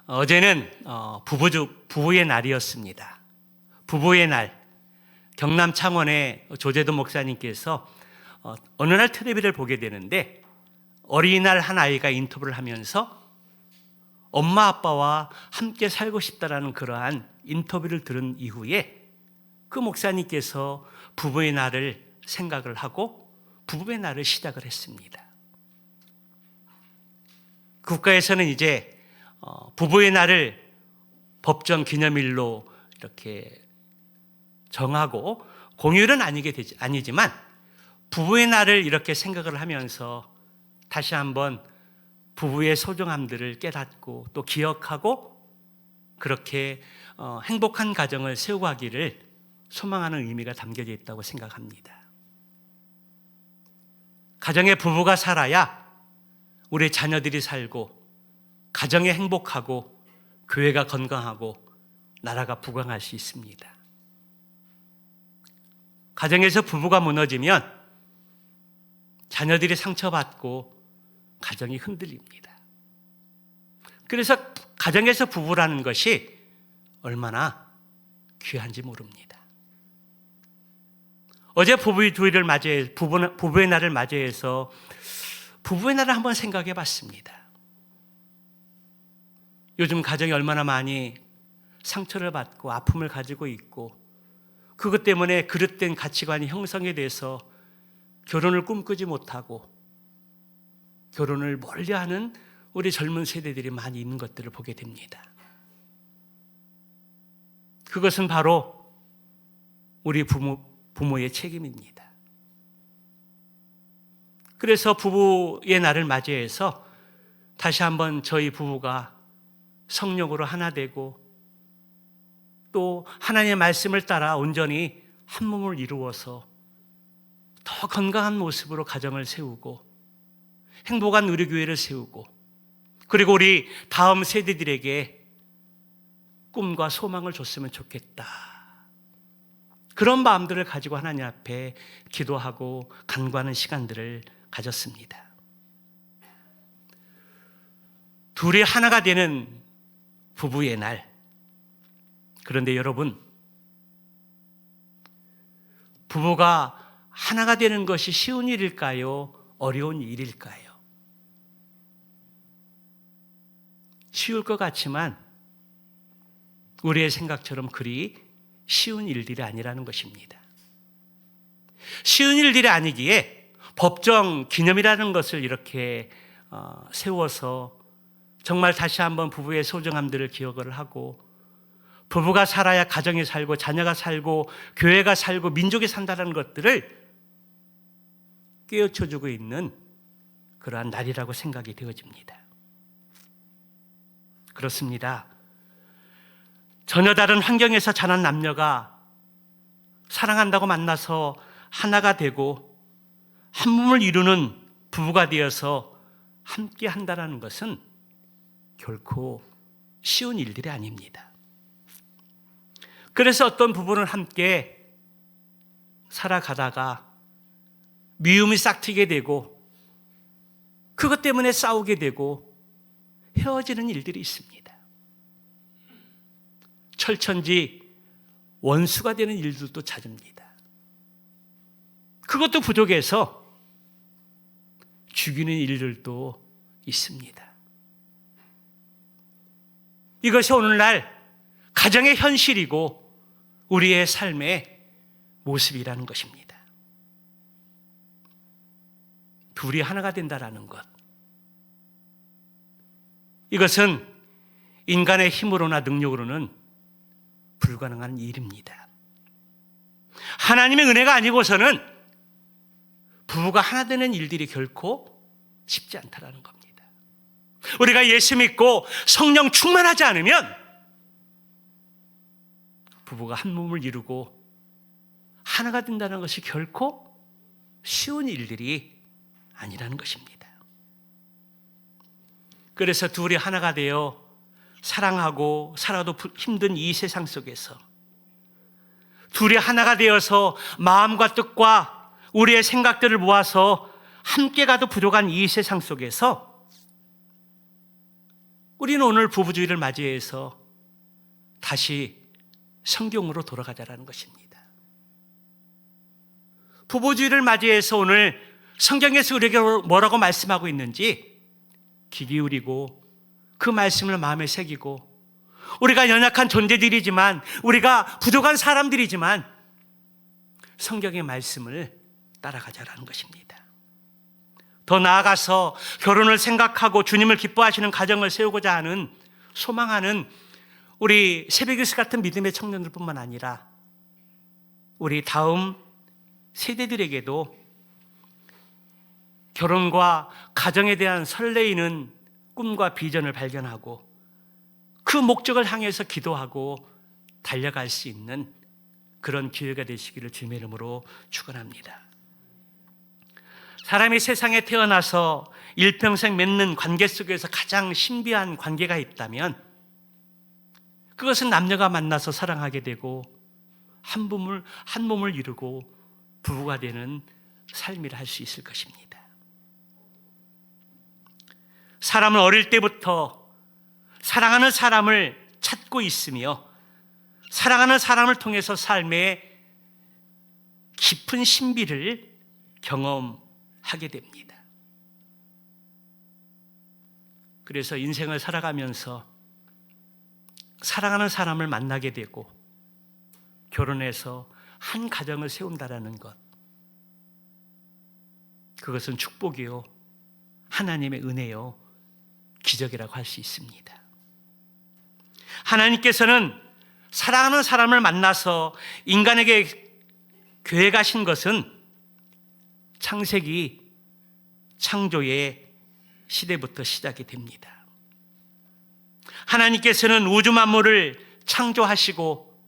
어제는 부부의 날이었습니다. 부부의 날, 경남 창원의 조재도 목사님께서 어느 날 텔레비를 보게 되는데 어린이날 한 아이가 인터뷰를 하면서 엄마 아빠와 함께 살고 싶다라는 그러한 인터뷰를 들은 이후에 그 목사님께서 부부의 날을 생각을 하고 부부의 날을 시작을 했습니다. 국가에서는 이제 부부의 날을 법정 기념일로 이렇게 정하고 공휴일은 아니지만 부부의 날을 이렇게 생각을 하면서 다시 한번 부부의 소중함들을 깨닫고 또 기억하고 그렇게 행복한 가정을 세워가기를 소망하는 의미가 담겨져 있다고 생각합니다. 가정에 부부가 살아야 우리 자녀들이 살고 가정이 행복하고 교회가 건강하고 나라가 부강할 수 있습니다. 가정에서 부부가 무너지면 자녀들이 상처받고 가정이 흔들립니다. 그래서 가정에서 부부라는 것이 얼마나 귀한지 모릅니다. 어제 부부의 날을 맞이해서 부부의 날을 한번 생각해 봤습니다. 요즘 가정이 얼마나 많이 상처를 받고 아픔을 가지고 있고 그것 때문에 그릇된 가치관이 형성이 돼서 결혼을 꿈꾸지 못하고 결혼을 멀리하는 우리 젊은 세대들이 많이 있는 것들을 보게 됩니다. 그것은 바로 우리 부모의 책임입니다. 그래서 부부의 날을 맞이해서 다시 한번 저희 부부가 성령으로 하나 되고 또 하나님의 말씀을 따라 온전히 한 몸을 이루어서 더 건강한 모습으로 가정을 세우고 행복한 우리 교회를 세우고 그리고 우리 다음 세대들에게 꿈과 소망을 줬으면 좋겠다. 그런 마음들을 가지고 하나님 앞에 기도하고 간구하는 시간들을 가졌습니다. 둘이 하나가 되는 부부의 날. 그런데 여러분, 부부가 하나가 되는 것이 쉬운 일일까요? 어려운 일일까요? 쉬울 것 같지만 우리의 생각처럼 그리 쉬운 일들이 아니라는 것입니다. 쉬운 일들이 아니기에 법정 기념이라는 것을 이렇게 세워서 정말 다시 한번 부부의 소중함들을 기억을 하고 부부가 살아야 가정이 살고 자녀가 살고 교회가 살고 민족이 산다는 것들을 깨우쳐주고 있는 그러한 날이라고 생각이 되어집니다. 그렇습니다. 전혀 다른 환경에서 자란 남녀가 사랑한다고 만나서 하나가 되고 한 몸을 이루는 부부가 되어서 함께 한다는 것은 결코 쉬운 일들이 아닙니다. 그래서 어떤 부부는 함께 살아가다가 미움이 싹트게 되고 그것 때문에 싸우게 되고 헤어지는 일들이 있습니다. 철천지 원수가 되는 일들도 잦습니다. 그것도 부족해서 죽이는 일들도 있습니다. 이것이 오늘날 가정의 현실이고 우리의 삶의 모습이라는 것입니다. 둘이 하나가 된다라는 것. 이것은 인간의 힘으로나 능력으로는 불가능한 일입니다. 하나님의 은혜가 아니고서는 부부가 하나 되는 일들이 결코 쉽지 않다라는 겁니다. 우리가 예수 믿고 성령 충만하지 않으면 부부가 한 몸을 이루고 하나가 된다는 것이 결코 쉬운 일들이 아니라는 것입니다. 그래서 둘이 하나가 되어 사랑하고 살아도 힘든 이 세상 속에서 둘이 하나가 되어서 마음과 뜻과 우리의 생각들을 모아서 함께 가도 부족한 이 세상 속에서 우리는 오늘 부부주의를 맞이해서 다시 성경으로 돌아가자라는 것입니다. 부부주의를 맞이해서 오늘 성경에서 우리에게 뭐라고 말씀하고 있는지 귀 기울이고 그 말씀을 마음에 새기고, 우리가 연약한 존재들이지만, 우리가 부족한 사람들이지만 성경의 말씀을 따라가자라는 것입니다. 더 나아가서 결혼을 생각하고 주님을 기뻐하시는 가정을 세우고자 하는, 소망하는 우리 새벽일스 같은 믿음의 청년들뿐만 아니라 우리 다음 세대들에게도 결혼과 가정에 대한 설레이는 꿈과 비전을 발견하고 그 목적을 향해서 기도하고 달려갈 수 있는 그런 기회가 되시기를 주님의 이름으로 축원합니다. 사람이 세상에 태어나서 일평생 맺는 관계 속에서 가장 신비한 관계가 있다면 그것은 남녀가 만나서 사랑하게 되고 한 몸을 이루고 부부가 되는 삶이라 할 수 있을 것입니다. 사람은 어릴 때부터 사랑하는 사람을 찾고 있으며 사랑하는 사람을 통해서 삶의 깊은 신비를 경험하게 됩니다. 그래서 인생을 살아가면서 사랑하는 사람을 만나게 되고 결혼해서 한 가정을 세운다라는 것, 그것은 축복이요, 하나님의 은혜요, 기적이라고 할 수 있습니다. 하나님께서는 사랑하는 사람을 만나서 인간에게 계획하신 것은 창세기, 창조의 시대부터 시작이 됩니다. 하나님께서는 우주 만물을 창조하시고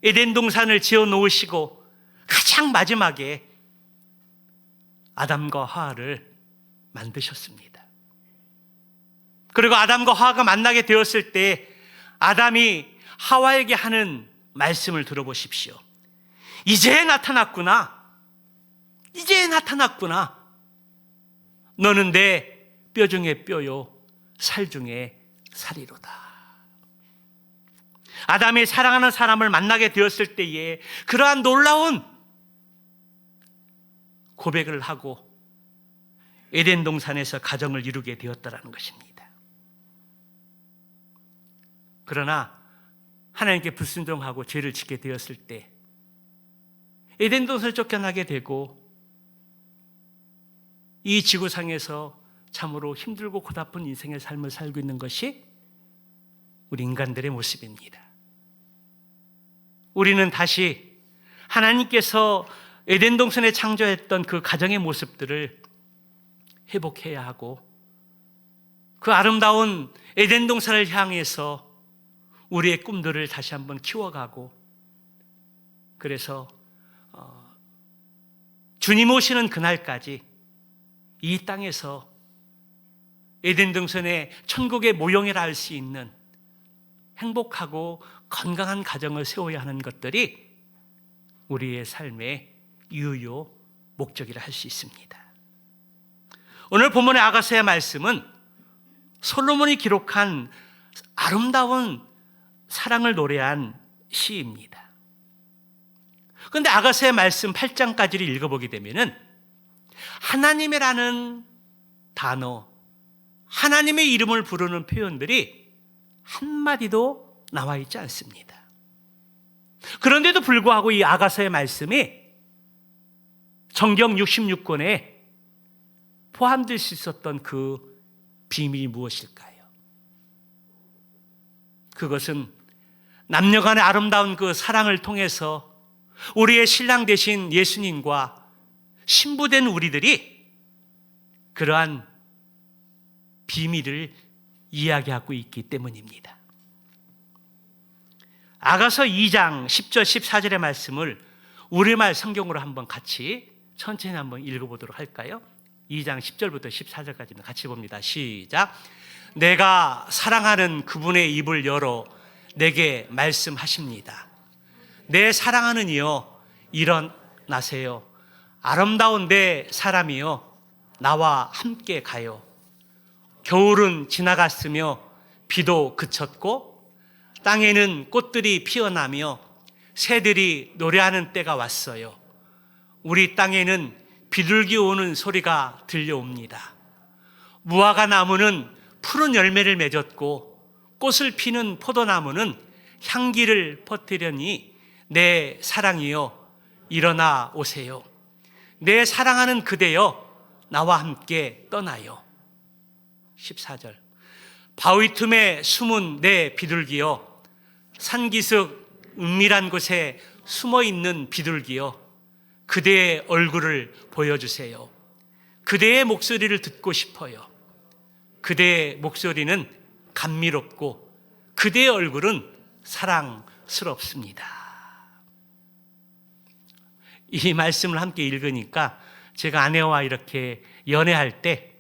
에덴 동산을 지어 놓으시고 가장 마지막에 아담과 하와를 만드셨습니다. 그리고 아담과 하와가 만나게 되었을 때 아담이 하와에게 하는 말씀을 들어보십시오. 이제 나타났구나. 이제 나타났구나. 너는 내 뼈 중에 뼈요, 살 중에 살이로다. 아담이 사랑하는 사람을 만나게 되었을 때에 그러한 놀라운 고백을 하고 에덴 동산에서 가정을 이루게 되었다라는 것입니다. 그러나 하나님께 불순종하고 죄를 짓게 되었을 때 에덴 동산을 쫓겨나게 되고 이 지구상에서 참으로 힘들고 고달픈 인생의 삶을 살고 있는 것이 우리 인간들의 모습입니다. 우리는 다시 하나님께서 에덴 동산에 창조했던 그 가정의 모습들을 회복해야 하고 그 아름다운 에덴 동산을 향해서 우리의 꿈들을 다시 한번 키워가고, 그래서 주님 오시는 그날까지 이 땅에서 에덴 동산의 천국의 모형이라 할 수 있는 행복하고 건강한 가정을 세워야 하는 것들이 우리의 삶의 이유요 목적이라 할 수 있습니다. 오늘 본문의 아가서의 말씀은 솔로몬이 기록한 아름다운 사랑을 노래한 시입니다. 그런데 아가서의 말씀 8장까지를 읽어보게 되면은 하나님이라는 단어, 하나님의 이름을 부르는 표현들이 한마디도 나와 있지 않습니다. 그런데도 불구하고 이 아가서의 말씀이 정경 66권에 포함될 수 있었던 그 비밀이 무엇일까요? 그것은 남녀간의 아름다운 그 사랑을 통해서 우리의 신랑 되신 예수님과 신부된 우리들이 그러한 비밀을 이야기하고 있기 때문입니다. 아가서 2장 10절 14절의 말씀을 우리말 성경으로 한번 같이 천천히 한번 읽어보도록 할까요? 2장 10절부터 14절까지는 같이 봅니다. 시작. 내가 사랑하는 그분의 입을 열어 내게 말씀하십니다. 내 사랑하는 이여 일어나세요. 아름다운 내 사람이여 나와 함께 가요. 겨울은 지나갔으며 비도 그쳤고 땅에는 꽃들이 피어나며 새들이 노래하는 때가 왔어요. 우리 땅에는 비둘기 오는 소리가 들려옵니다. 무화과 나무는 푸른 열매를 맺었고 꽃을 피는 포도나무는 향기를 퍼뜨리니 내 사랑이여 일어나 오세요. 내 사랑하는 그대여 나와 함께 떠나요. 14절. 바위 틈에 숨은 내 비둘기여, 산기슭 은밀한 곳에 숨어있는 비둘기여, 그대의 얼굴을 보여주세요. 그대의 목소리를 듣고 싶어요. 그대의 목소리는 감미롭고 그대의 얼굴은 사랑스럽습니다. 이 말씀을 함께 읽으니까 제가 아내와 이렇게 연애할 때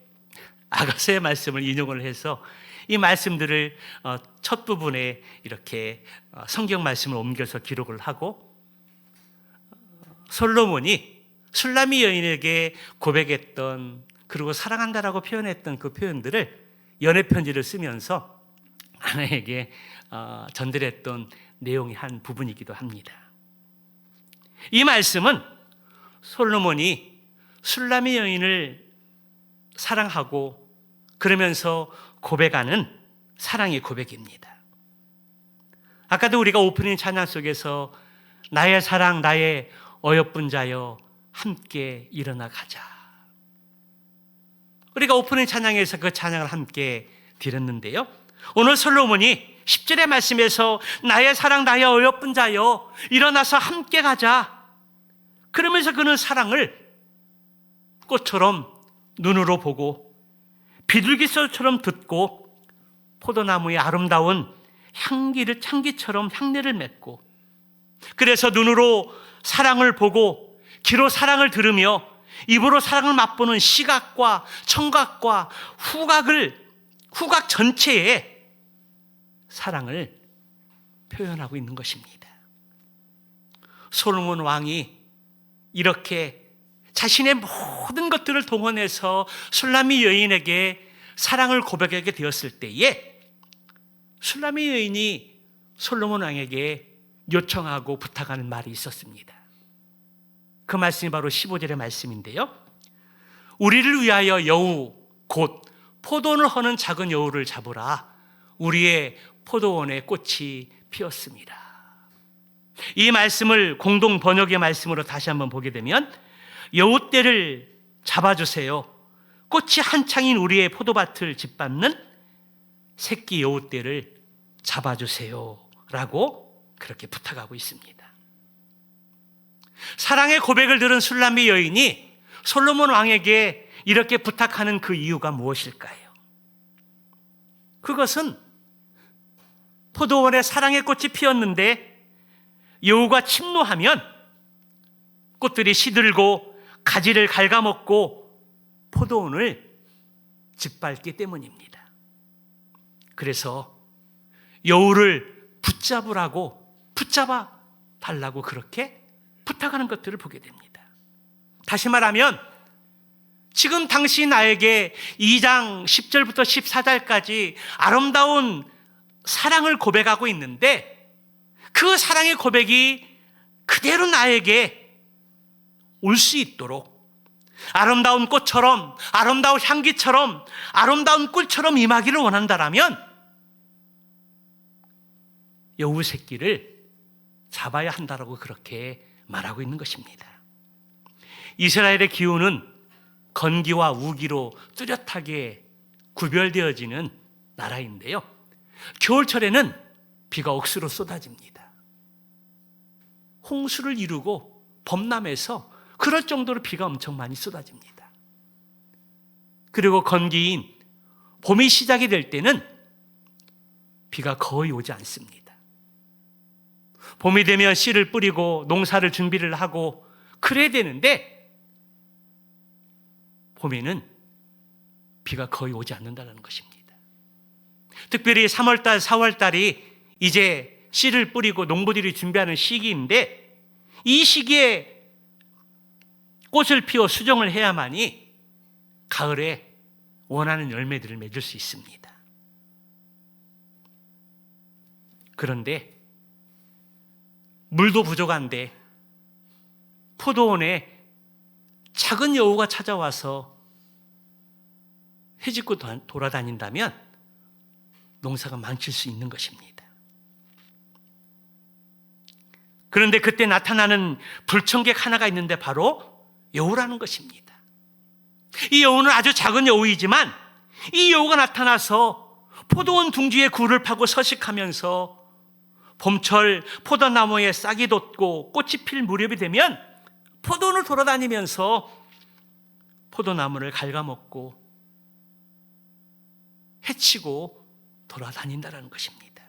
아가서의 말씀을 인용을 해서 이 말씀들을 첫 부분에 이렇게 성경 말씀을 옮겨서 기록을 하고, 솔로몬이 술라미 여인에게 고백했던, 그리고 사랑한다라고 표현했던 그 표현들을 연애 편지를 쓰면서 아내에게 전달했던 내용의 한 부분이기도 합니다. 이 말씀은 솔로몬이 술라미 여인을 사랑하고 그러면서 고백하는 사랑의 고백입니다. 아까도 우리가 오프닝 찬양 속에서 나의 사랑 나의 어여쁜 자여 함께 일어나 가자, 우리가 오프닝 찬양에서 그 찬양을 함께 드렸는데요, 오늘 솔로몬이 10절의 말씀에서 나의 사랑 나의 어여쁜 자여 일어나서 함께 가자, 그러면서 그는 사랑을 꽃처럼 눈으로 보고 비둘기 소리처럼 듣고 포도나무의 아름다운 향기를 향기처럼 향내를 맺고, 그래서 눈으로 사랑을 보고 귀로 사랑을 들으며 입으로 사랑을 맛보는 시각과 청각과 후각 전체에 사랑을 표현하고 있는 것입니다. 솔로몬 왕이 이렇게 자신의 모든 것들을 동원해서 술라미 여인에게 사랑을 고백하게 되었을 때에 술라미 여인이 솔로몬 왕에게 요청하고 부탁하는 말이 있었습니다. 그 말씀이 바로 15절의 말씀인데요, 우리를 위하여 여우 곧 포도원을 허는 작은 여우를 잡으라. 우리의 포도원에 꽃이 피었습니다. 이 말씀을 공동 번역의 말씀으로 다시 한번 보게 되면, 여우떼를 잡아주세요. 꽃이 한창인 우리의 포도밭을 짓밟는 새끼 여우떼를 잡아주세요 라고 그렇게 부탁하고 있습니다. 사랑의 고백을 들은 술라미 여인이 솔로몬 왕에게 이렇게 부탁하는 그 이유가 무엇일까요? 그것은 포도원에 사랑의 꽃이 피었는데 여우가 침노하면 꽃들이 시들고 가지를 갉아먹고 포도원을 짓밟기 때문입니다. 그래서 여우를 붙잡아 달라고 그렇게 부탁하는 것들을 보게 됩니다. 다시 말하면 지금 당신 나에게 2장 10절부터 14절까지 아름다운 사랑을 고백하고 있는데, 그 사랑의 고백이 그대로 나에게 올 수 있도록 아름다운 꽃처럼, 아름다운 향기처럼, 아름다운 꿀처럼 임하기를 원한다라면 여우 새끼를 잡아야 한다라고 그렇게 말하고 있는 것입니다. 이스라엘의 기후는 건기와 우기로 뚜렷하게 구별되어지는 나라인데요, 겨울철에는 비가 억수로 쏟아집니다. 홍수를 이루고 범람해서 그럴 정도로 비가 엄청 많이 쏟아집니다. 그리고 건기인 봄이 시작이 될 때는 비가 거의 오지 않습니다. 봄이 되면 씨를 뿌리고 농사를 준비를 하고 그래야 되는데, 봄에는 비가 거의 오지 않는다는 것입니다. 특별히 3월달, 4월달이 이제 씨를 뿌리고 농부들이 준비하는 시기인데, 이 시기에 꽃을 피워 수정을 해야만이 가을에 원하는 열매들을 맺을 수 있습니다. 그런데 물도 부족한데 포도원에 작은 여우가 찾아와서 헤집고 돌아다닌다면 농사가 망칠 수 있는 것입니다. 그런데 그때 나타나는 불청객 하나가 있는데 바로 여우라는 것입니다. 이 여우는 아주 작은 여우이지만 이 여우가 나타나서 포도원 둥지에 굴을 파고 서식하면서 봄철 포도나무에 싹이 돋고 꽃이 필 무렵이 되면 포도원을 돌아다니면서 포도나무를 갉아먹고 해치고 돌아다닌다는 것입니다.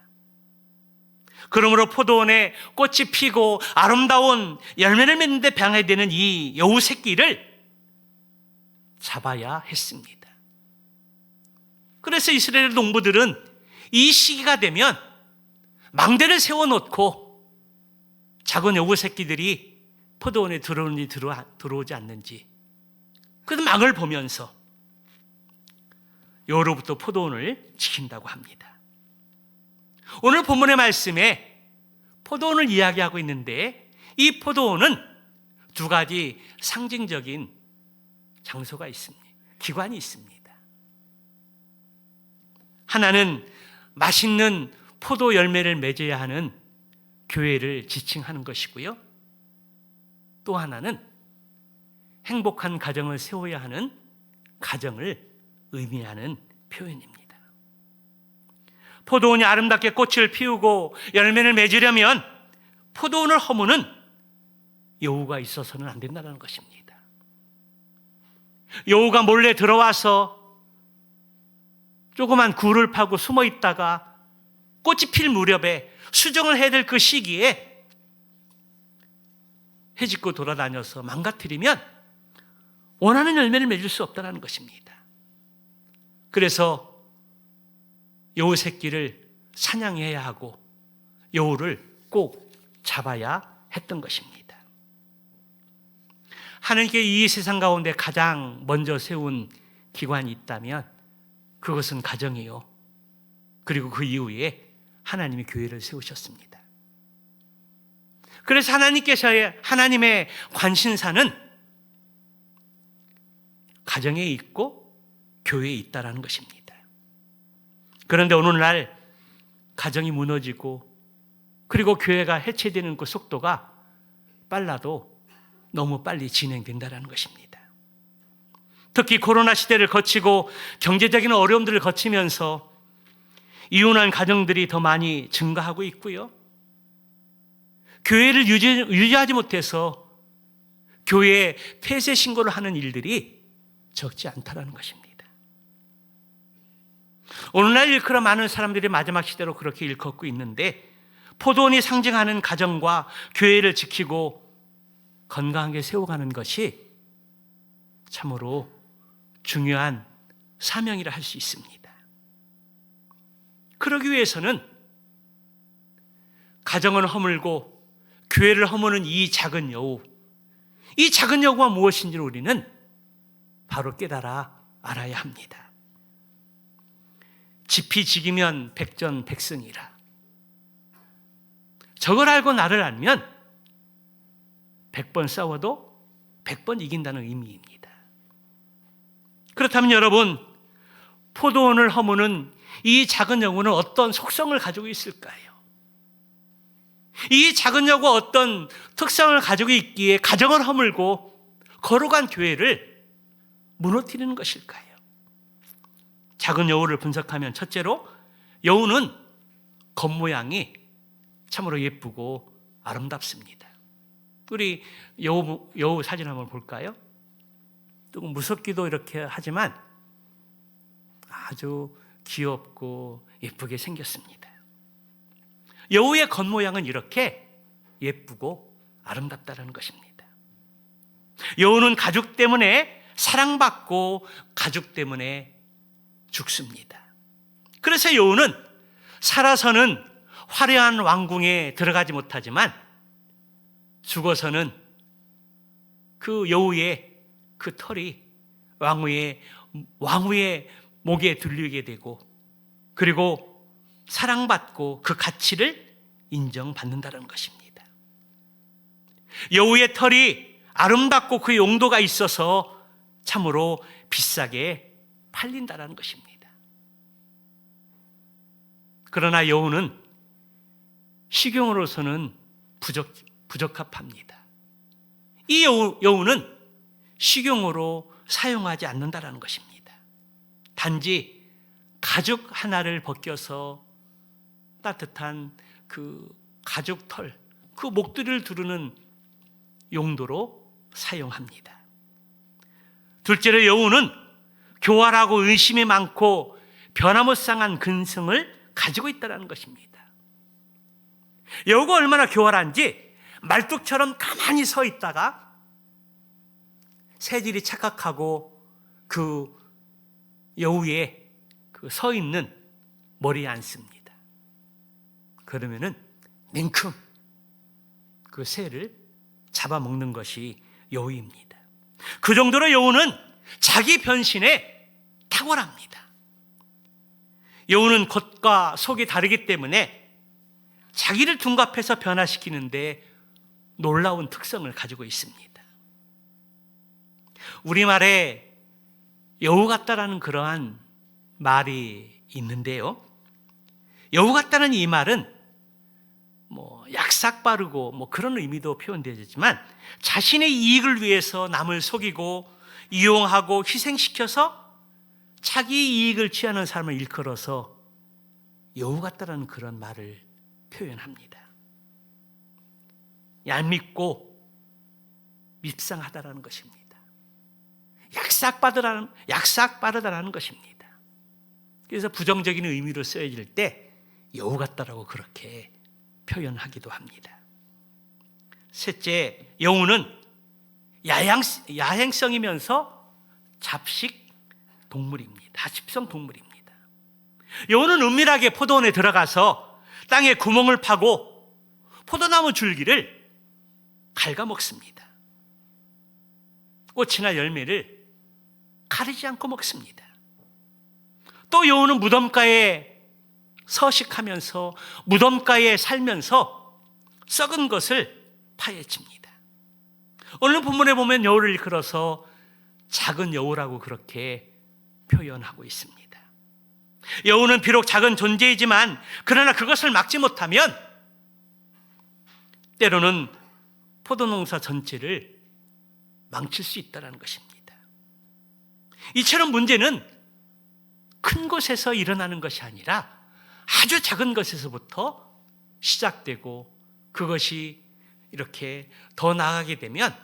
그러므로 포도원에 꽃이 피고 아름다운 열매를 맺는 데 방해되는 이 여우 새끼를 잡아야 했습니다. 그래서 이스라엘 농부들은 이 시기가 되면 망대를 세워놓고 작은 여우 새끼들이 포도원에 들어오는지 들어오지 않는지 그 망을 보면서 여우로부터 포도원을 지킨다고 합니다. 오늘 본문의 말씀에 포도원을 이야기하고 있는데 이 포도원은 두 가지 상징적인 장소가 있습니다. 기관이 있습니다. 하나는 맛있는 포도 열매를 맺어야 하는 교회를 지칭하는 것이고요. 또 하나는 행복한 가정을 세워야 하는 가정을 의미하는 표현입니다. 포도원이 아름답게 꽃을 피우고 열매를 맺으려면 포도원을 허무는 여우가 있어서는 안 된다는 것입니다. 여우가 몰래 들어와서 조그만 굴을 파고 숨어 있다가 꽃이 필 무렵에 수정을 해야 될 그 시기에 해집고 돌아다녀서 망가뜨리면 원하는 열매를 맺을 수 없다는 것입니다. 그래서 여우 새끼를 사냥해야 하고 여우를 꼭 잡아야 했던 것입니다. 하나님께 이 세상 가운데 가장 먼저 세운 기관이 있다면 그것은 가정이요. 그리고 그 이후에 하나님이 교회를 세우셨습니다. 그래서 하나님의 관심사는 가정에 있고 교회에 있다라는 것입니다. 그런데 오늘날 가정이 무너지고 그리고 교회가 해체되는 그 속도가 빨라도 너무 빨리 진행된다는 것입니다. 특히 코로나 시대를 거치고 경제적인 어려움들을 거치면서 이혼한 가정들이 더 많이 증가하고 있고요. 교회를 유지하지 못해서 교회에 폐쇄 신고를 하는 일들이 적지 않다는 것입니다. 오늘날 일컬어 많은 사람들이 마지막 시대로 그렇게 일컫고 있는데 포도원이 상징하는 가정과 교회를 지키고 건강하게 세워가는 것이 참으로 중요한 사명이라 할 수 있습니다. 그러기 위해서는 가정을 허물고 교회를 허무는 이 작은 여우, 이 작은 여우가 무엇인지를 우리는 바로 깨달아 알아야 합니다. 지피지기면 백전백승이라. 저걸 알고 나를 알면 100번 싸워도 100번 이긴다는 의미입니다. 그렇다면 여러분, 포도원을 허무는 이 작은 여우는 어떤 속성을 가지고 있을까요? 이 작은 여우가 어떤 특성을 가지고 있기에 가정을 허물고 거룩한 교회를 무너뜨리는 것일까요? 작은 여우를 분석하면 첫째로 여우는 겉모양이 참으로 예쁘고 아름답습니다. 우리 여우 사진 한번 볼까요? 조금 무섭기도 이렇게 하지만 아주 귀엽고 예쁘게 생겼습니다. 여우의 겉모양은 이렇게 예쁘고 아름답다는 것입니다. 여우는 가죽 때문에 사랑받고 가죽 때문에 죽습니다. 그래서 여우는 살아서는 화려한 왕궁에 들어가지 못하지만 죽어서는 그 여우의 그 털이 왕후의 목에 들리게 되고 그리고 사랑받고 그 가치를 인정받는다는 것입니다. 여우의 털이 아름답고 그 용도가 있어서 참으로 비싸게 팔린다는 것입니다. 그러나 여우는 식용으로서는 부적합합니다. 이 여우는 식용으로 사용하지 않는다는 것입니다. 단지 가죽 하나를 벗겨서 따뜻한 그 가죽 털, 그 목도리를 두르는 용도로 사용합니다. 둘째로 여우는 교활하고 의심이 많고 변화무쌍한 근성을 가지고 있다는 것입니다. 여우가 얼마나 교활한지 말뚝처럼 가만히 서 있다가 새들이 착각하고 그 여우의 그 서 있는 머리에 앉습니다. 그러면은 냉큼 그 새를 잡아먹는 것이 여우입니다. 그 정도로 여우는 자기 변신에 탁월합니다. 여우는 겉과 속이 다르기 때문에 자기를 둔갑해서 변화시키는데 놀라운 특성을 가지고 있습니다. 우리말에 여우 같다라는 그러한 말이 있는데요. 여우 같다는 이 말은 약삭 빠르고 그런 의미도 표현되지만 자신의 이익을 위해서 남을 속이고 이용하고 희생시켜서 자기 이익을 취하는 사람을 일컬어서 여우 같다라는 그런 말을 표현합니다. 얄밉고 밉상하다라는 것입니다. 약삭 빠르다라는 것입니다. 그래서 부정적인 의미로 쓰여질 때 여우 같다라고 그렇게 표현하기도 합니다. 셋째, 여우는 야행성이면서 잡식 동물입니다. 다십성 동물입니다. 여우는 은밀하게 포도원에 들어가서 땅에 구멍을 파고 포도나무 줄기를 갉아먹습니다. 꽃이나 열매를 가리지 않고 먹습니다. 또 여우는 무덤가에 서식하면서 무덤가에 살면서 썩은 것을 파헤칩니다. 오늘 본문에 보면 여우를 일컬어서 작은 여우라고 그렇게 표현하고 있습니다. 여우는 비록 작은 존재이지만 그러나 그것을 막지 못하면 때로는 포도농사 전체를 망칠 수 있다는 것입니다. 이처럼 문제는 큰 곳에서 일어나는 것이 아니라 아주 작은 것에서부터 시작되고 그것이 이렇게 더 나아가게 되면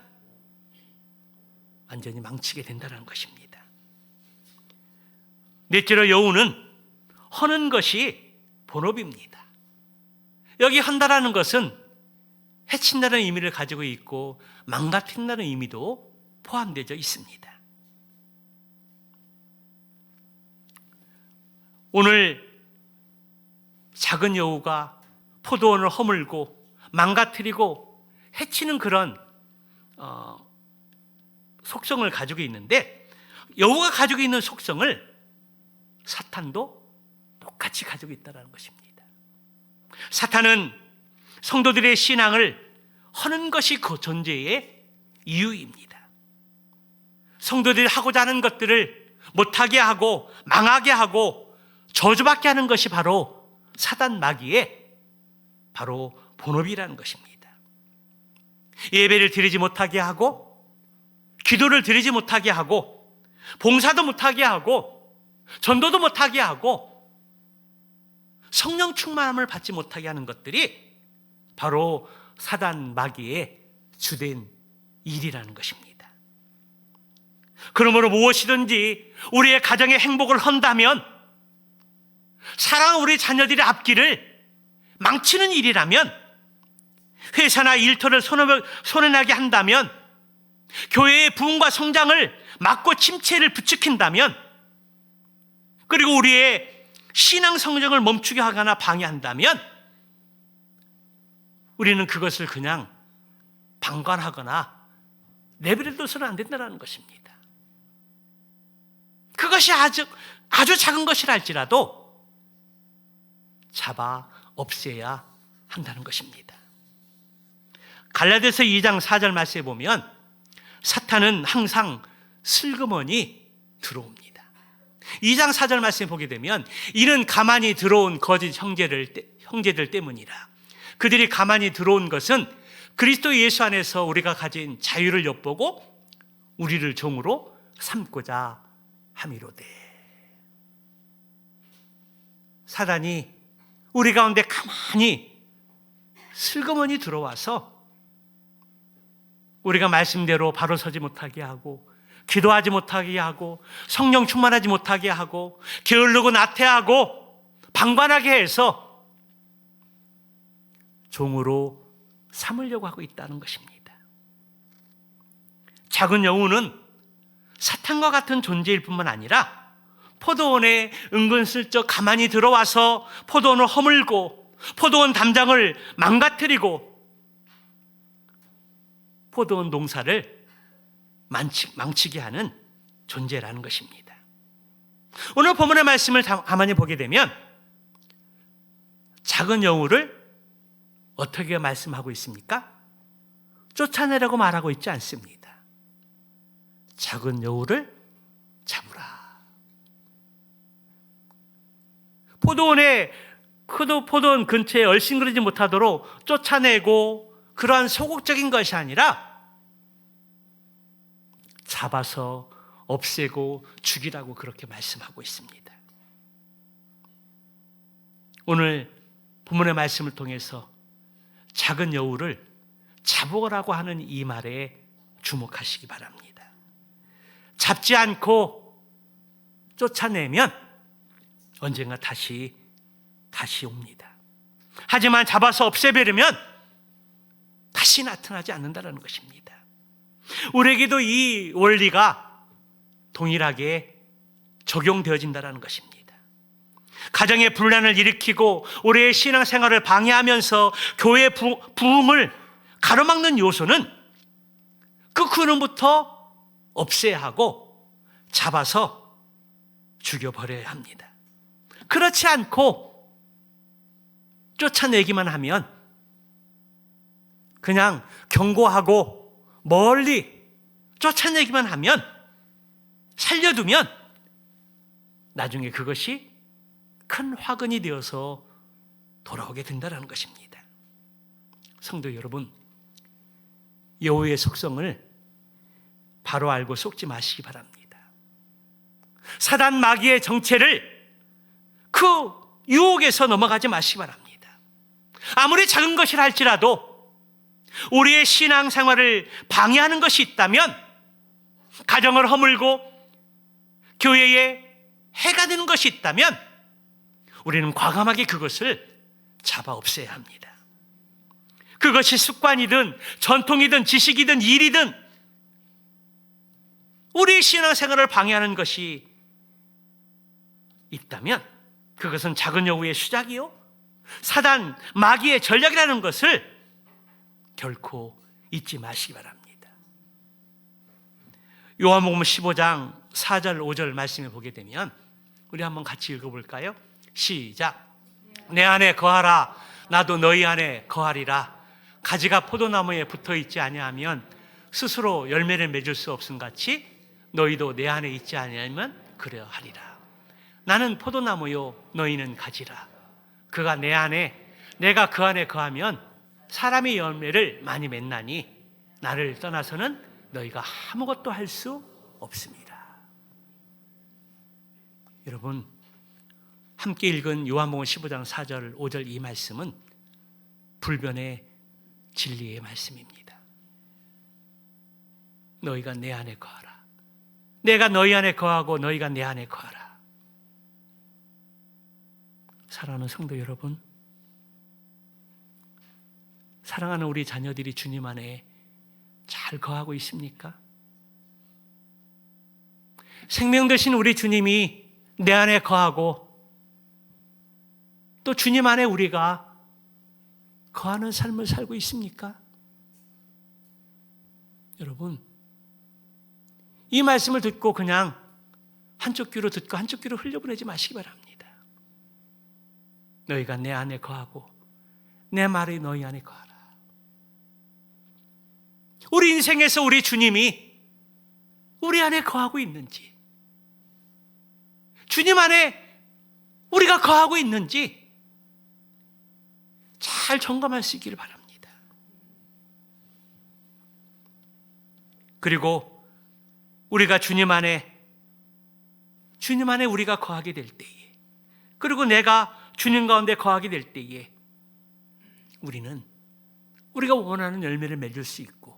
완전히 망치게 된다는 것입니다. 넷째로 여우는 허는 것이 본업입니다. 여기 헌다라는 것은 해친다는 의미를 가지고 있고 망가뜨린다는 의미도 포함되어 있습니다. 오늘 작은 여우가 포도원을 허물고 망가뜨리고 해치는 그런 속성을 가지고 있는데 여우가 가지고 있는 속성을 사탄도 똑같이 가지고 있다는 것입니다. 사탄은 성도들의 신앙을 허는 것이 그 존재의 이유입니다. 성도들이 하고자 하는 것들을 못하게 하고 망하게 하고 저주받게 하는 것이 바로 사단 마귀의 바로 본업이라는 것입니다. 예배를 드리지 못하게 하고 기도를 드리지 못하게 하고 봉사도 못하게 하고 전도도 못하게 하고 성령 충만함을 받지 못하게 하는 것들이 바로 사단 마귀의 주된 일이라는 것입니다. 그러므로 무엇이든지 우리의 가정의 행복을 헌다면, 사랑하는 우리 자녀들의 앞길을 망치는 일이라면, 회사나 일터를 손해나게 한다면, 교회의 부흥과 성장을 막고 침체를 부추긴다면, 그리고 우리의 신앙 성장을 멈추게 하거나 방해한다면 우리는 그것을 그냥 방관하거나 내버려둬서는 안 된다는 것입니다. 그것이 아주 작은 것이라 할지라도 잡아 없애야 한다는 것입니다. 갈라디아서 2장 4절 말씀에 보면 사탄은 항상 슬그머니 들어옵니다. 2장 4절 말씀에 보게 되면 이는 가만히 들어온 거짓 형제들 때문이라. 그들이 가만히 들어온 것은 그리스도 예수 안에서 우리가 가진 자유를 엿보고 우리를 종으로 삼고자 함이로되. 사단이 우리 가운데 가만히 슬그머니 들어와서 우리가 말씀대로 바로 서지 못하게 하고 기도하지 못하게 하고 성령 충만하지 못하게 하고 게으르고 나태하고 방관하게 해서 종으로 삼으려고 하고 있다는 것입니다. 작은 여우는 사탄과 같은 존재일 뿐만 아니라 포도원에 은근슬쩍 가만히 들어와서 포도원을 허물고 포도원 담장을 망가뜨리고 포도원 농사를 망치게 하는 존재라는 것입니다. 오늘 본문의 말씀을 가만히 보게 되면 작은 여우를 어떻게 말씀하고 있습니까? 쫓아내라고 말하고 있지 않습니다. 작은 여우를 잡으라. 포도원 근처에 얼씬거리지 못하도록 쫓아내고 그러한 소극적인 것이 아니라 잡아서 없애고 죽이라고 그렇게 말씀하고 있습니다. 오늘 본문의 말씀을 통해서 작은 여우를 잡으라고 하는 이 말에 주목하시기 바랍니다. 잡지 않고 쫓아내면 언젠가 다시 옵니다. 하지만 잡아서 없애버리면 다시 나타나지 않는다는 것입니다. 우리에게도 이 원리가 동일하게 적용되어진다는 것입니다. 가정의 분란을 일으키고 우리의 신앙생활을 방해하면서 교회 부흥을 가로막는 요소는 그 근원부터 없애야 하고 잡아서 죽여버려야 합니다. 그렇지 않고 쫓아내기만 하면 그냥 경고하고 멀리 쫓아내기만 하면 살려두면 나중에 그것이 큰 화근이 되어서 돌아오게 된다는 것입니다. 성도 여러분, 여호와의 속성을 바로 알고 속지 마시기 바랍니다. 사단 마귀의 정체를 그 유혹에서 넘어가지 마시기 바랍니다. 아무리 작은 것이라 할지라도 우리의 신앙생활을 방해하는 것이 있다면, 가정을 허물고 교회에 해가 되는 것이 있다면 우리는 과감하게 그것을 잡아 없애야 합니다. 그것이 습관이든 전통이든 지식이든 일이든 우리의 신앙생활을 방해하는 것이 있다면 그것은 작은 여우의 수작이요 사단 마귀의 전략이라는 것을 결코 잊지 마시기 바랍니다. 요한복음 15장 4절 5절 말씀에 보게 되면 우리 한번 같이 읽어볼까요? 시작. 내 안에 거하라. 나도 너희 안에 거하리라. 가지가 포도나무에 붙어있지 아니하면 스스로 열매를 맺을 수 없음 같이 너희도 내 안에 있지 아니하면 그러하리라. 나는 포도나무요 너희는 가지라. 그가 내 안에 내가 그 안에 거하면 사람의 열매를 많이 맺나니 나를 떠나서는 너희가 아무것도 할 수 없습니다. 여러분, 함께 읽은 요한복음 15장 4절 5절 이 말씀은 불변의 진리의 말씀입니다. 너희가 내 안에 거하라. 내가 너희 안에 거하고 너희가 내 안에 거하라. 사랑하는 성도 여러분, 사랑하는 우리 자녀들이 주님 안에 잘 거하고 있습니까? 생명 되신 우리 주님이 내 안에 거하고 또 주님 안에 우리가 거하는 삶을 살고 있습니까? 여러분, 이 말씀을 듣고 그냥 한쪽 귀로 듣고 한쪽 귀로 흘려보내지 마시기 바랍니다. 너희가 내 안에 거하고 내 말이 너희 안에 거하라. 우리 인생에서 우리 주님이 우리 안에 거하고 있는지, 주님 안에 우리가 거하고 있는지 잘 점검할 수 있기를 바랍니다. 그리고 우리가 주님 안에 우리가 거하게 될 때에, 그리고 내가 주님 가운데 거하게 될 때에 우리는 우리가 원하는 열매를 맺을 수 있고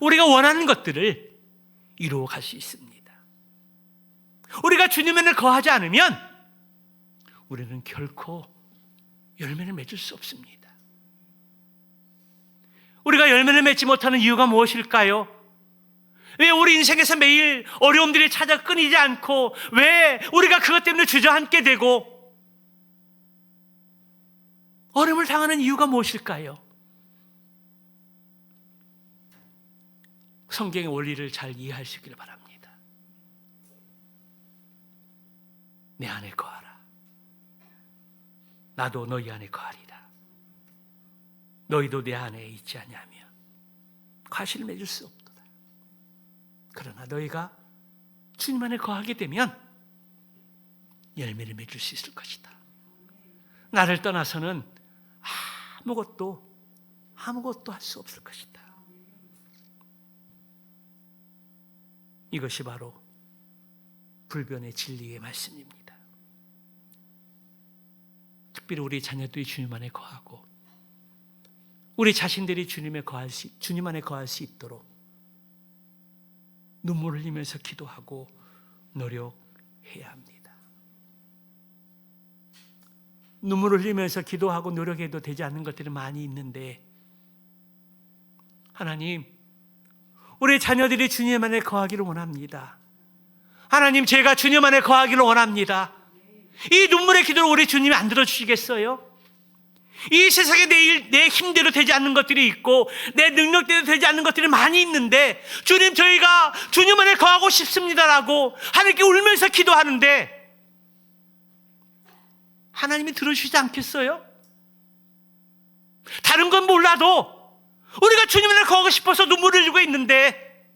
우리가 원하는 것들을 이루어갈 수 있습니다. 우리가 주님 안에 거하지 않으면 우리는 결코 열매를 맺을 수 없습니다. 우리가 열매를 맺지 못하는 이유가 무엇일까요? 왜 우리 인생에서 매일 어려움들이 찾아 끊이지 않고 왜 우리가 그것 때문에 주저앉게 되고 어려움을 당하는 이유가 무엇일까요? 성경의 원리를 잘 이해할 수 있기를 바랍니다. 내 안에 거하라. 나도 너희 안에 거하리라. 너희도 내 안에 있지 아니하면 과실을 맺을 수 없도다. 그러나 너희가 주님 안에 거하게 되면 열매를 맺을 수 있을 것이다. 나를 떠나서는 아무것도 할 수 없을 것이다. 이것이 바로 불변의 진리의 말씀입니다. 특별히 우리 자녀들이 주님 안에 거하고 우리 자신들이 주님 안에 거할 수 있도록 눈물을 흘리면서 기도하고 노력해야 합니다. 눈물을 흘리면서 기도하고 노력해도 되지 않는 것들이 많이 있는데, 하나님, 우리 자녀들이 주님 안에 거하기를 원합니다. 하나님, 제가 주님 안에 거하기를 원합니다. 이 눈물의 기도를 우리 주님이 안 들어주시겠어요? 이 세상에 내 힘대로 되지 않는 것들이 있고 내 능력대로 되지 않는 것들이 많이 있는데, 주님, 저희가 주님 안에 거하고 싶습니다라고 하나님께 울면서 기도하는데 하나님이 들어주시지 않겠어요? 다른 건 몰라도 우리가 주님 안에 거하고 싶어서 눈물을 흘리고 있는데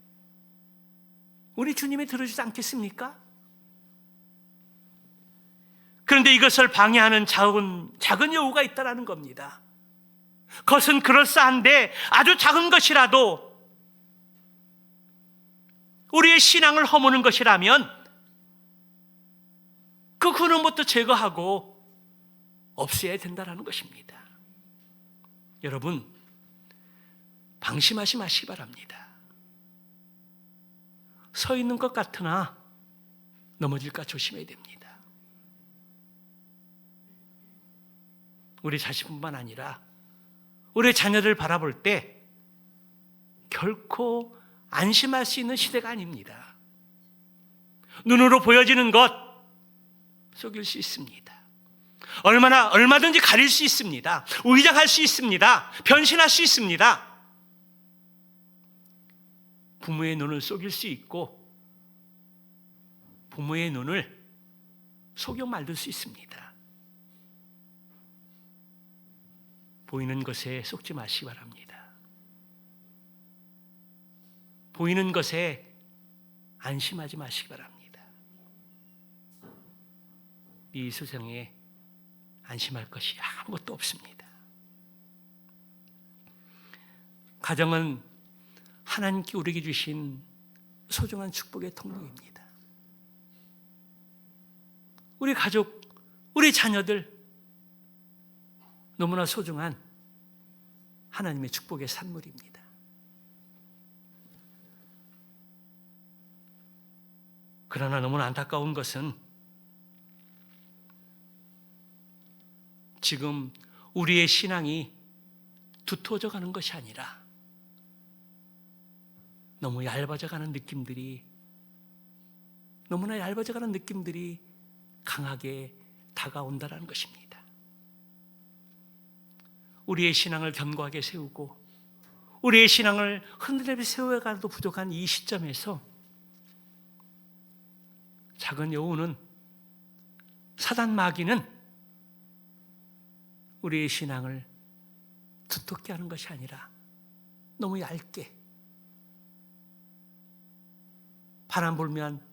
우리 주님이 들어주지 않겠습니까? 그런데 이것을 방해하는 작은 여우가 있다는 겁니다. 그것은 그럴싸한데 아주 작은 것이라도 우리의 신앙을 허무는 것이라면 그 근원부터 제거하고 없애야 된다는 것입니다. 여러분, 방심하지 마시기 바랍니다. 서 있는 것 같으나 넘어질까 조심해야 됩니다. 우리 자신뿐만 아니라 우리 자녀를 바라볼 때 결코 안심할 수 있는 시대가 아닙니다. 눈으로 보여지는 것 속일 수 있습니다. 얼마든지 가릴 수 있습니다. 위장할 수 있습니다. 변신할 수 있습니다. 부모의 눈을 속일 수 있고 부모의 눈을 속여 말릴 수 있습니다. 보이는 것에 속지 마시기 바랍니다. 보이는 것에 안심하지 마시기 바랍니다. 이 세상에 안심할 것이 아무것도 없습니다. 가정은 하나님께 우리에게 주신 소중한 축복의 통로입니다. 우리 가족, 우리 자녀들 너무나 소중한 하나님의 축복의 산물입니다. 그러나 너무나 안타까운 것은 지금 우리의 신앙이 두터워져 가는 것이 아니라 너무나 얇아져 가는 느낌들이 강하게 다가온다는 것입니다. 우리의 신앙을 견고하게 세우고 우리의 신앙을 흔들며 세워가도 부족한 이 시점에서 작은 여우는, 사단 마귀는 우리의 신앙을 두텁게 하는 것이 아니라 너무 얇게 바람 불면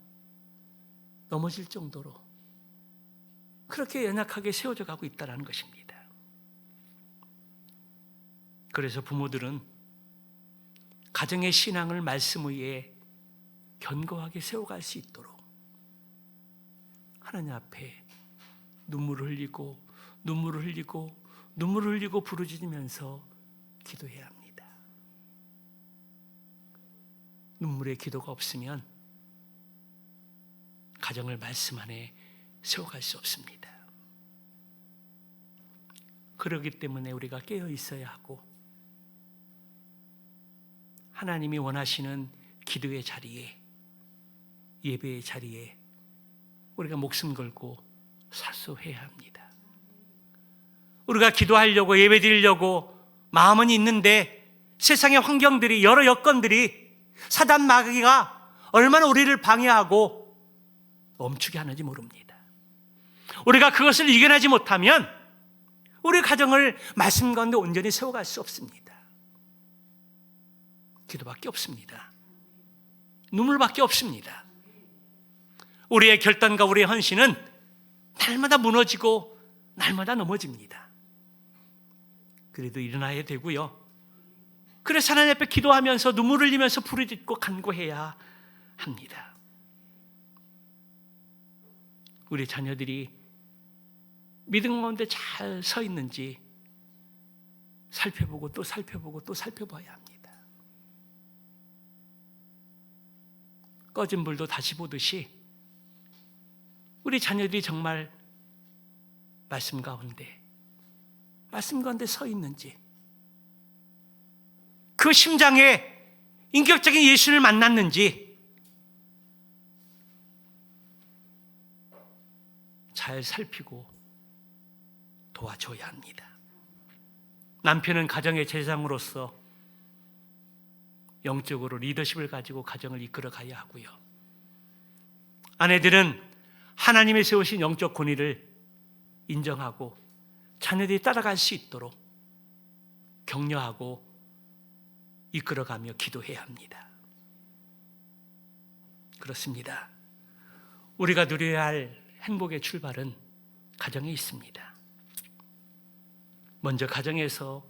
넘어질 정도로 그렇게 연약하게 세워져 가고 있다는 것입니다. 그래서 부모들은 가정의 신앙을 말씀 위에 견고하게 세워갈 수 있도록 하나님 앞에 눈물을 흘리고 부르짖으면서 기도해야 합니다. 눈물의 기도가 없으면 가정을 말씀 안에 세워갈 수 없습니다. 그렇기 때문에 우리가 깨어 있어야 하고 하나님이 원하시는 기도의 자리에, 예배의 자리에 우리가 목숨 걸고 사수해야 합니다. 우리가 기도하려고 예배 드리려고 마음은 있는데 세상의 환경들이, 여러 여건들이, 사단 마귀가 얼마나 우리를 방해하고 멈추게 하는지 모릅니다. 우리가 그것을 이겨내지 못하면 우리 가정을 말씀 가운데 온전히 세워갈 수 없습니다. 기도밖에 없습니다. 눈물밖에 없습니다. 우리의 결단과 우리의 헌신은 날마다 무너지고 날마다 넘어집니다. 그래도 일어나야 되고요. 그래서 하나님 앞에 기도하면서 눈물을 흘리면서 부르짖고 간구해야 합니다. 우리 자녀들이 믿음 가운데 잘 서 있는지 살펴보고 또 살펴보고 또 살펴봐야 합니다. 꺼진 불도 다시 보듯이 우리 자녀들이 정말 말씀 가운데 서 있는지, 그 심장에 인격적인 예수를 만났는지 잘 살피고 도와줘야 합니다. 남편은 가정의 제장으로서 영적으로 리더십을 가지고 가정을 이끌어 가야 하고요. 아내들은 하나님이 세우신 영적 권위를 인정하고 자녀들이 따라갈 수 있도록 격려하고 이끌어가며 기도해야 합니다. 그렇습니다. 우리가 누려야 할 행복의 출발은 가정에 있습니다. 먼저 가정에서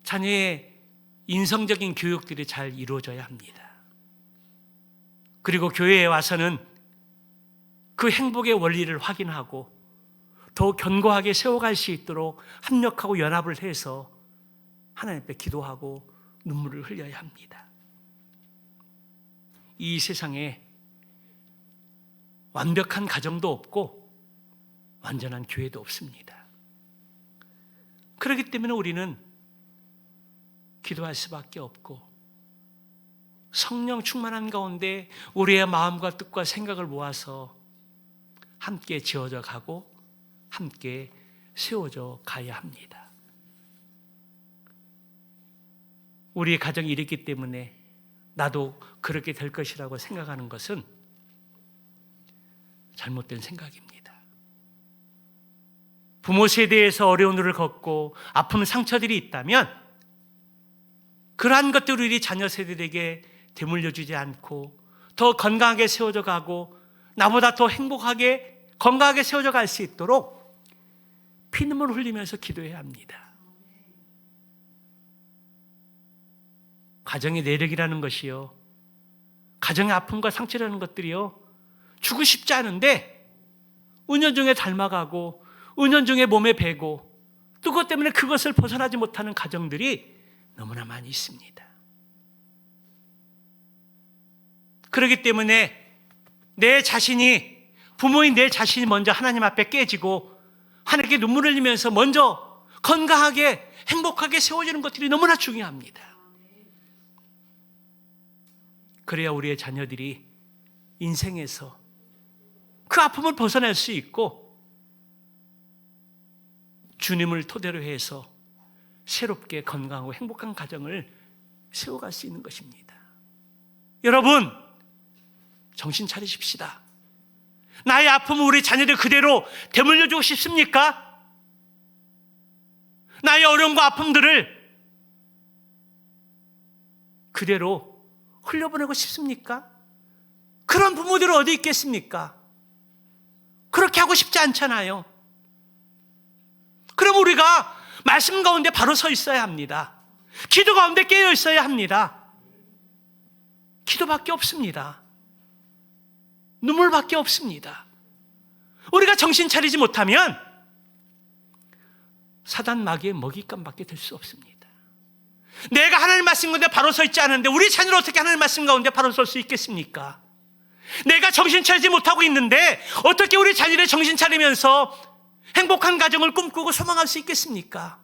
자녀의 인성적인 교육들이 잘 이루어져야 합니다. 그리고 교회에 와서는 그 행복의 원리를 확인하고 더 견고하게 세워갈 수 있도록 합력하고 연합을 해서 하나님 앞에 기도하고 눈물을 흘려야 합니다. 이 세상에 완벽한 가정도 없고 완전한 교회도 없습니다. 그렇기 때문에 우리는 기도할 수밖에 없고 성령 충만한 가운데 우리의 마음과 뜻과 생각을 모아서 함께 지어져 가고 함께 세워져 가야 합니다. 우리의 가정이 이랬기 때문에 나도 그렇게 될 것이라고 생각하는 것은 잘못된 생각입니다. 부모 세대에서 어려운 일을 겪고 아픈 상처들이 있다면 그러한 것들을 우리 자녀 세대에게 되물려주지 않고 더 건강하게 세워져 가고 나보다 더 행복하게 건강하게 세워져 갈 수 있도록 피눈물 흘리면서 기도해야 합니다. 가정의 내력이라는 것이요, 가정의 아픔과 상처라는 것들이요, 주고 싶지 않은데 은연중에 닮아가고 은연중에 몸에 배고 또 그것 때문에 그것을 벗어나지 못하는 가정들이 너무나 많이 있습니다. 그렇기 때문에 내 자신이, 부모인 내 자신이 먼저 하나님 앞에 깨지고 하나님께 눈물을 흘리면서 먼저 건강하게 행복하게 세워지는 것들이 너무나 중요합니다. 그래야 우리의 자녀들이 인생에서 그 아픔을 벗어날 수 있고 주님을 토대로 해서 새롭게 건강하고 행복한 가정을 세워갈 수 있는 것입니다. 여러분, 정신 차리십시다. 나의 아픔을 우리 자녀들 그대로 되물려주고 싶습니까? 나의 어려움과 아픔들을 그대로 흘려보내고 싶습니까? 그런 부모들은 어디 있겠습니까? 그렇게 하고 싶지 않잖아요. 그럼 우리가 말씀 가운데 바로 서 있어야 합니다. 기도 가운데 깨어 있어야 합니다. 기도밖에 없습니다. 눈물밖에 없습니다. 우리가 정신 차리지 못하면 사단 마귀의 먹잇감밖에 될 수 없습니다. 내가 하나님 말씀 가운데 바로 서 있지 않은데 우리 자녀를 어떻게 하나님 말씀 가운데 바로 설 수 있겠습니까? 내가 정신 차리지 못하고 있는데 어떻게 우리 자녀를 정신 차리면서 행복한 가정을 꿈꾸고 소망할 수 있겠습니까?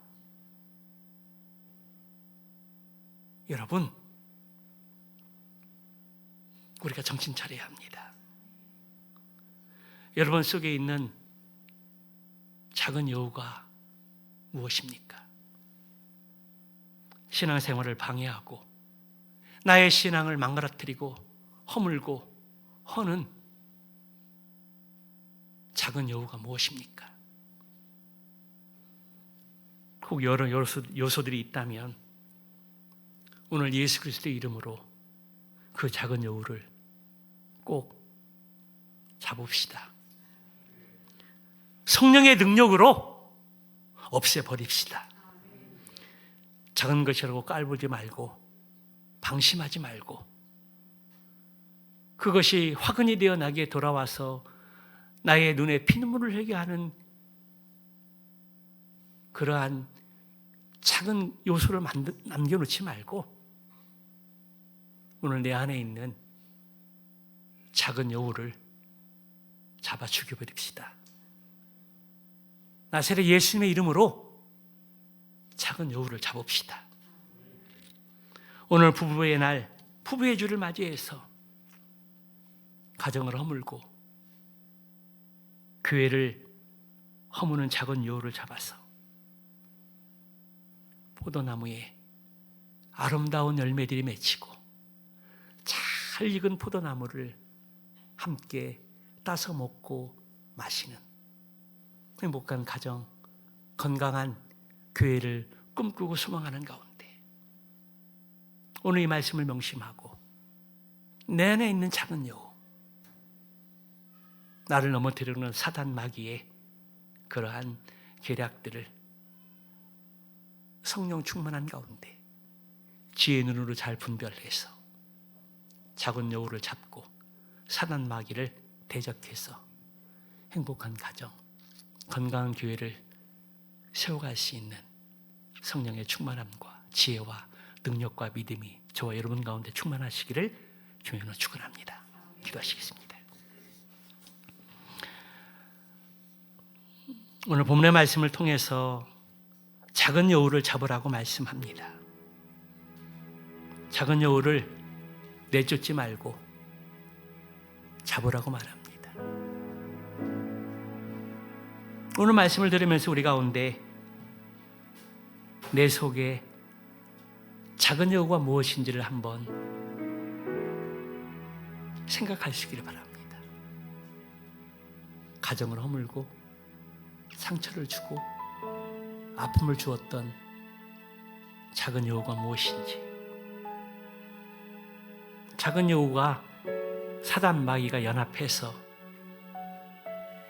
여러분, 우리가 정신 차려야 합니다. 여러분 속에 있는 작은 여우가 무엇입니까? 신앙생활을 방해하고 나의 신앙을 망가뜨리고 허물고 허는 작은 여우가 무엇입니까? 혹 여러 요소들이 있다면 오늘 예수 그리스도의 이름으로 그 작은 여우를 꼭 잡읍시다. 성령의 능력으로 없애버립시다. 작은 것이라고 깔보지 말고 방심하지 말고 그것이 화근이 되어 나에게 돌아와서 나의 눈에 피눈물을 흘리게 하는 그러한 작은 요소를 남겨놓지 말고 오늘 내 안에 있는 작은 여우를 잡아 죽여버립시다. 나사렛 예수님의 이름으로 작은 여우를 잡읍시다. 오늘 부부의 날, 부부의 주를 맞이해서 가정을 허물고 교회를 허무는 작은 여우를 잡아서 포도나무에 아름다운 열매들이 맺히고 잘 익은 포도나무를 함께 따서 먹고 마시는 행복한 가정, 건강한 교회를 꿈꾸고 소망하는 가운데 오늘 이 말씀을 명심하고 내 안에 있는 작은 여우, 나를 넘어뜨리는 사단 마귀의 그러한 계략들을 성령 충만한 가운데 지혜의 눈으로 잘 분별해서 작은 여우를 잡고 사단 마귀를 대적해서 행복한 가정, 건강한 교회를 세워갈 수 있는 성령의 충만함과 지혜와 능력과 믿음이 저와 여러분 가운데 충만하시기를 주님으로 축원합니다. 기도하시겠습니다. 오늘 본문의 말씀을 통해서 작은 여우를 잡으라고 말씀합니다. 작은 여우를 내쫓지 말고 잡으라고 말합니다. 오늘 말씀을 들으면서 우리 가운데 내 속에 작은 여우가 무엇인지를 한번 생각하시기를 바랍니다. 가정을 허물고 상처를 주고 아픔을 주었던 작은 여우가 무엇인지, 작은 여우가 사단 마귀가 연합해서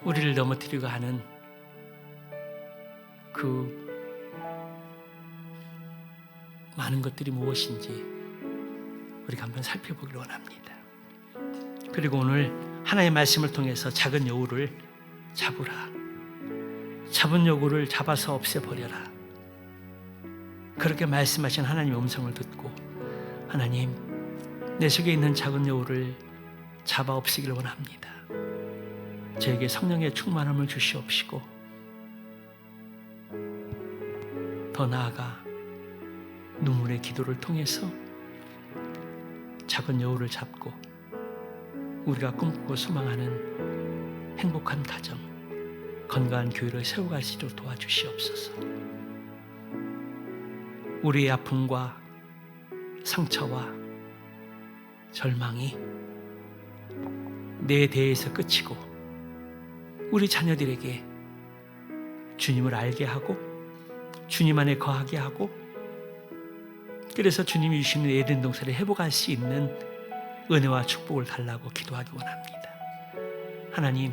우리를 넘어뜨리고 하는 그 많은 것들이 무엇인지 우리가 한번 살펴보기를 원합니다. 그리고 오늘 하나님의 말씀을 통해서 작은 여우를 잡으라, 잡은 여우를 잡아서 없애버려라, 그렇게 말씀하신 하나님의 음성을 듣고 하나님, 내 속에 있는 작은 여우를 잡아 없애기를 원합니다. 저에게 성령의 충만함을 주시옵시고 더 나아가 눈물의 기도를 통해서 작은 여우를 잡고 우리가 꿈꾸고 소망하는 행복한 가정, 건강한 교회를 세워갈 수 있도록 도와주시옵소서. 우리의 아픔과 상처와 절망이 내 대에서 끝이고 우리 자녀들에게 주님을 알게 하고 주님 안에 거하게 하고, 그래서 주님이 주시는 에덴 동산을 회복할 수 있는 은혜와 축복을 달라고 기도하기 원합니다. 하나님,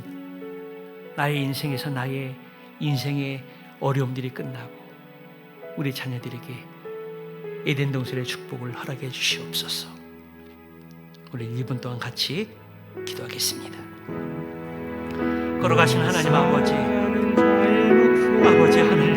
나의 인생에서 나의 인생의 어려움들이 끝나고 우리 자녀들에게 에덴 동산의 축복을 허락해 주시옵소서. 우리 1분 동안 같이 기도하겠습니다. 걸어가신 하나님 아버지 하나님,